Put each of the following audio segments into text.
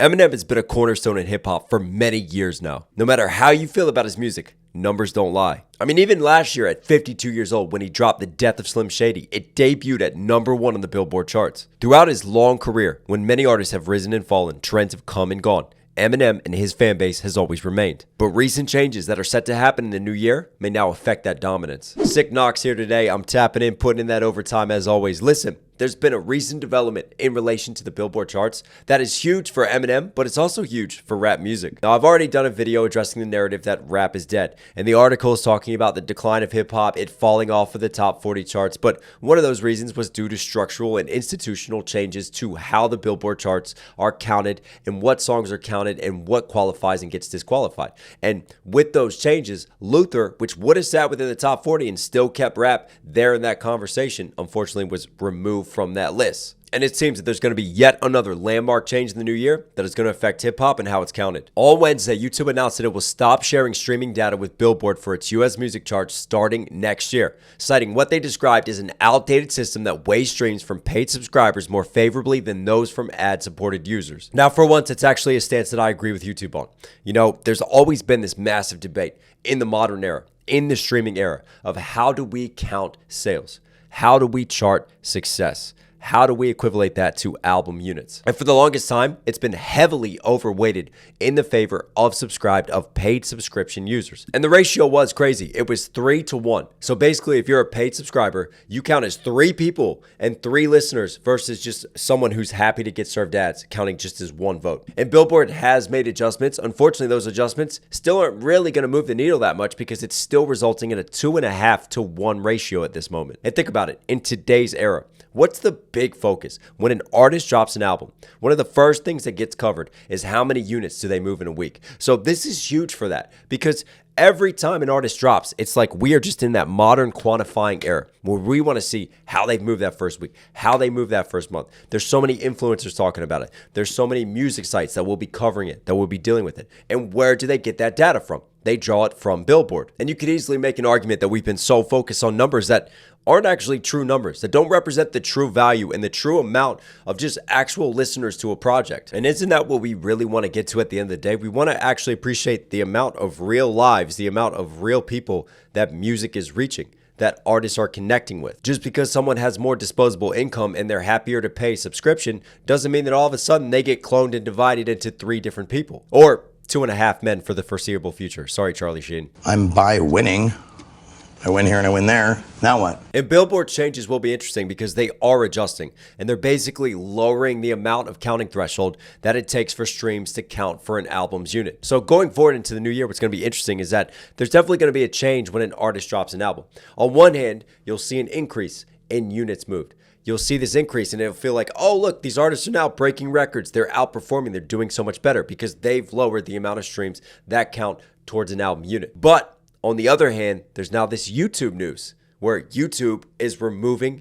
Eminem has been a cornerstone in hip hop for many years now. No matter how you feel about his music, numbers don't lie. I mean, even last year at 52 years old when he dropped The Death of SlimShady, it debuted at #1 on the Billboard charts. Throughout his long career, when many artists have risen and fallen, trends have come and gone. Eminem and his fan base has always remained. But recent changes that are set to happen in the new year may now affect that dominance. Sick Knox here today. I'm tapping in, putting in that overtime as always. Listen, there's been a recent development in relation to the Billboard charts that is huge for Eminem, but it's also huge for rap music. Now, I've already done a video addressing the narrative that rap is dead, and the article is talking about the decline of hip-hop, it falling off of the top 40 charts, but one of those reasons was due to structural and institutional changes to how the Billboard charts are counted and what songs are counted and what qualifies and gets disqualified. And with those changes, Luther, which would have sat within the top 40 and still kept rap there in that conversation, unfortunately was removed from that list. And it seems that there's going to be yet another landmark change in the new year that is going to affect hip-hop and how it's counted. On Wednesday, YouTube announced that it will stop sharing streaming data with Billboard for its US music charts starting next year, citing what they described as an outdated system that weighs streams from paid subscribers more favorably than those from ad-supported users. Now, for once, it's actually a stance that I agree with YouTube on. You know, there's always been this massive debate in the modern era, in the streaming era, of how do we count sales? How do we chart success? How do we equivalent that to album units? And for the longest time, it's been heavily overweighted in the favor of paid subscription users. And the ratio was crazy. It was 3-to-1. So basically, if you're a paid subscriber, you count as 3 people and 3 listeners versus just someone who's happy to get served ads, counting just as 1 vote. And Billboard has made adjustments. Unfortunately, those adjustments still aren't really going to move the needle that much because it's still resulting in a 2.5-to-1 ratio at this moment. And think about it, in today's era, what's the big focus? When an artist drops an album, one of the first things that gets covered is how many units do they move in a week. So this is huge for that because every time an artist drops, it's like we are just in that modern quantifying era where we want to see how they've moved that first week, how they moved that first month. There's so many influencers talking about it. There's so many music sites that will be covering it, that will be dealing with it. And where do they get that data from? They draw it from Billboard. And you could easily make an argument that we've been so focused on numbers that aren't actually true numbers, that don't represent the true value and the true amount of just actual listeners to a project. And isn't that what we really want to get to at the end of the day? We want to actually appreciate the amount of real lives, the amount of real people that music is reaching, that artists are connecting with. Just because someone has more disposable income and they're happier to pay subscription doesn't mean that all of a sudden they get cloned and divided into 3 different people. Or 2.5 men for the foreseeable future. Sorry, Charlie Sheen. I'm by winning. I win here and I win there. Now what? And Billboard changes will be interesting because they are adjusting and they're basically lowering the amount of counting threshold that it takes for streams to count for an album's unit. So going forward into the new year, what's going to be interesting is that there's definitely going to be a change when an artist drops an album. On one hand, you'll see an increase in units moved. You'll see this increase and it'll feel like, oh, look, these artists are now breaking records. They're outperforming. They're doing so much better because they've lowered the amount of streams that count towards an album unit. But on the other hand, there's now this YouTube news where YouTube is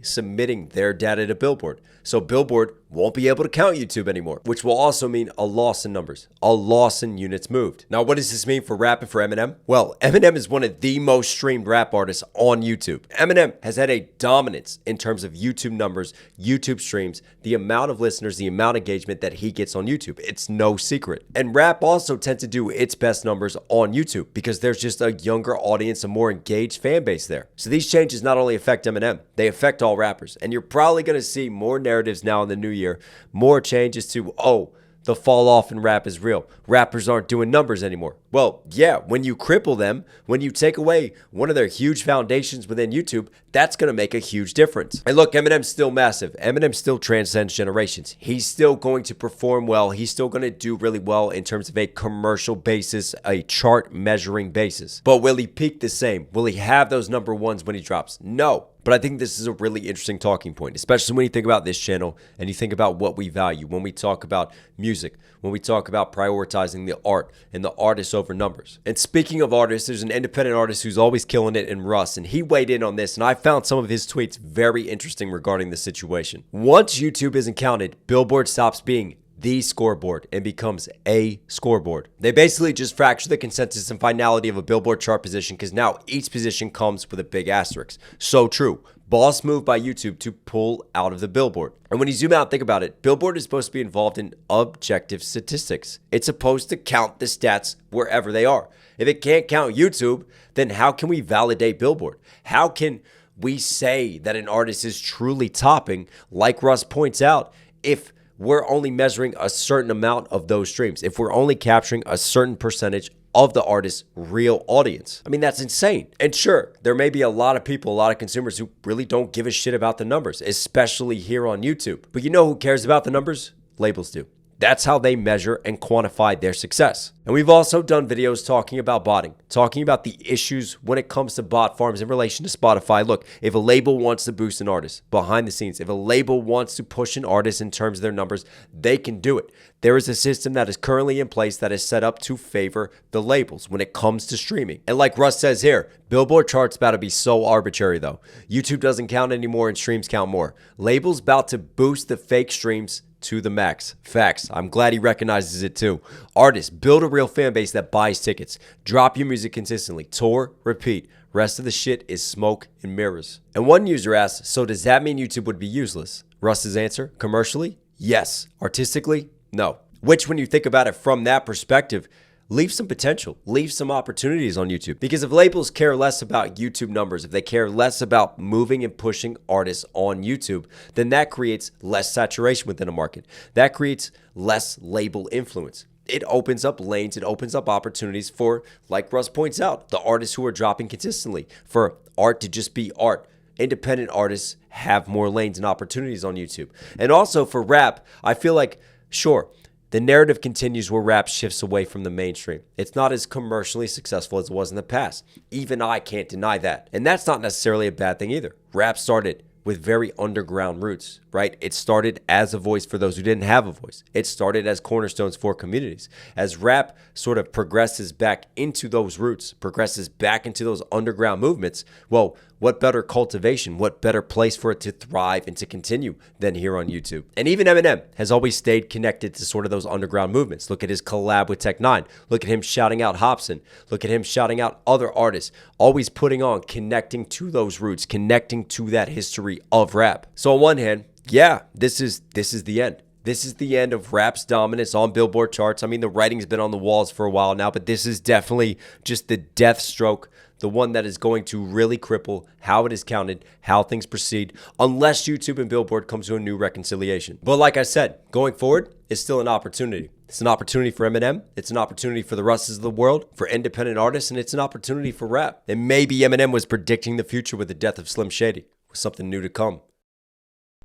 submitting their data to Billboard. So Billboard won't be able to count YouTube anymore, which will also mean a loss in numbers, a loss in units moved. Now, what does this mean for rap and for Eminem? Well, Eminem is one of the most streamed rap artists on YouTube. Eminem has had a dominance in terms of YouTube numbers, YouTube streams, the amount of listeners, the amount of engagement that he gets on YouTube. It's no secret. And rap also tends to do its best numbers on YouTube because there's just a younger audience, a more engaged fan base there. So these changes not only affect Eminem, they affect all rappers. And you're probably going to see more narratives now in the new year, more changes to, oh, the fall off in rap is real. Rappers aren't doing numbers anymore. Well, yeah, when you cripple them, when you take away one of their huge foundations within YouTube, that's going to make a huge difference. And look, Eminem's still massive. Eminem still transcends generations. He's still going to perform well. He's still going to do really well in terms of a commercial basis, a chart measuring basis. But will he peak the same? Will he have those number ones when he drops? No. But I think this is a really interesting talking point, especially when you think about this channel and you think about what we value when we talk about music, when we talk about prioritizing the art and the artists over numbers. And speaking of artists, there's an independent artist who's always killing it in Russ, and he weighed in on this, and I found some of his tweets very interesting regarding the situation. Once YouTube isn't counted, Billboard stops being the scoreboard and becomes a scoreboard. They basically just fracture the consensus and finality of a Billboard chart position because now each position comes with a big asterisk. So true. Boss move by YouTube to pull out of the Billboard. And when you zoom out and think about it, Billboard is supposed to be involved in objective statistics. It's supposed to count the stats wherever they are. If it can't count YouTube, then how can we validate Billboard? How can we say that an artist is truly topping, like Russ points out, if we're only measuring a certain amount of those streams, if we're only capturing a certain percentage of the artist's real audience? I mean, that's insane. And sure, there may be a lot of people, a lot of consumers who really don't give a shit about the numbers, especially here on YouTube. But you know who cares about the numbers? Labels do. That's how they measure and quantify their success. And we've also done videos talking about botting, talking about the issues when it comes to bot farms in relation to Spotify. Look, if a label wants to boost an artist behind the scenes, if a label wants to push an artist in terms of their numbers, they can do it. There is a system that is currently in place that is set up to favor the labels when it comes to streaming. And like Russ says here, Billboard charts about to be so arbitrary though. YouTube doesn't count anymore and streams count more. Labels about to boost the fake streams to the max. Facts. I'm glad he recognizes it too. Artists, build a real fan base that buys tickets. Drop your music consistently. Tour, repeat. Rest of the shit is smoke and mirrors. And one user asked, so does that mean YouTube would be useless? Russ's answer, commercially, yes. Artistically, no. Which, when you think about it from that perspective, leave some potential, leave some opportunities on YouTube. Because if labels care less about YouTube numbers, if they care less about moving and pushing artists on YouTube, then that creates less saturation within a market. That creates less label influence. It opens up lanes, it opens up opportunities for, like Russ points out, the artists who are dropping consistently, for art to just be art. Independent artists have more lanes and opportunities on YouTube. And also for rap, I feel like, sure, the narrative continues where rap shifts away from the mainstream. It's not as commercially successful as it was in the past. Even I can't deny that. And that's not necessarily a bad thing either. Rap started with very underground roots, right? It started as a voice for those who didn't have a voice. It started as cornerstones for communities. As rap sort of progresses back into those roots, progresses back into those underground movements, well, what better cultivation, what better place for it to thrive and to continue than here on YouTube? And even Eminem has always stayed connected to sort of those underground movements. Look at his collab with Tech9. Look at him shouting out Hobson. Look at him shouting out other artists, always putting on, connecting to those roots, connecting to that history of rap. So on one hand, yeah, this is the end. This is the end of rap's dominance on Billboard charts. I mean, the writing's been on the walls for a while now, but this is definitely just the death stroke, the one that is going to really cripple how it is counted, how things proceed, unless YouTube and Billboard come to a new reconciliation. But like I said, going forward is still an opportunity. It's an opportunity for Eminem. It's an opportunity for the Russes of the world, for independent artists, and it's an opportunity for rap. And maybe Eminem was predicting the future with the death of SlimShady, with something new to come.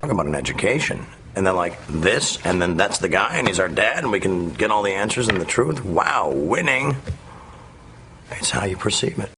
Talk about an education. And then like this, and then that's the guy, and he's our dad, and we can get all the answers and the truth. Wow, winning. It's how you perceive it.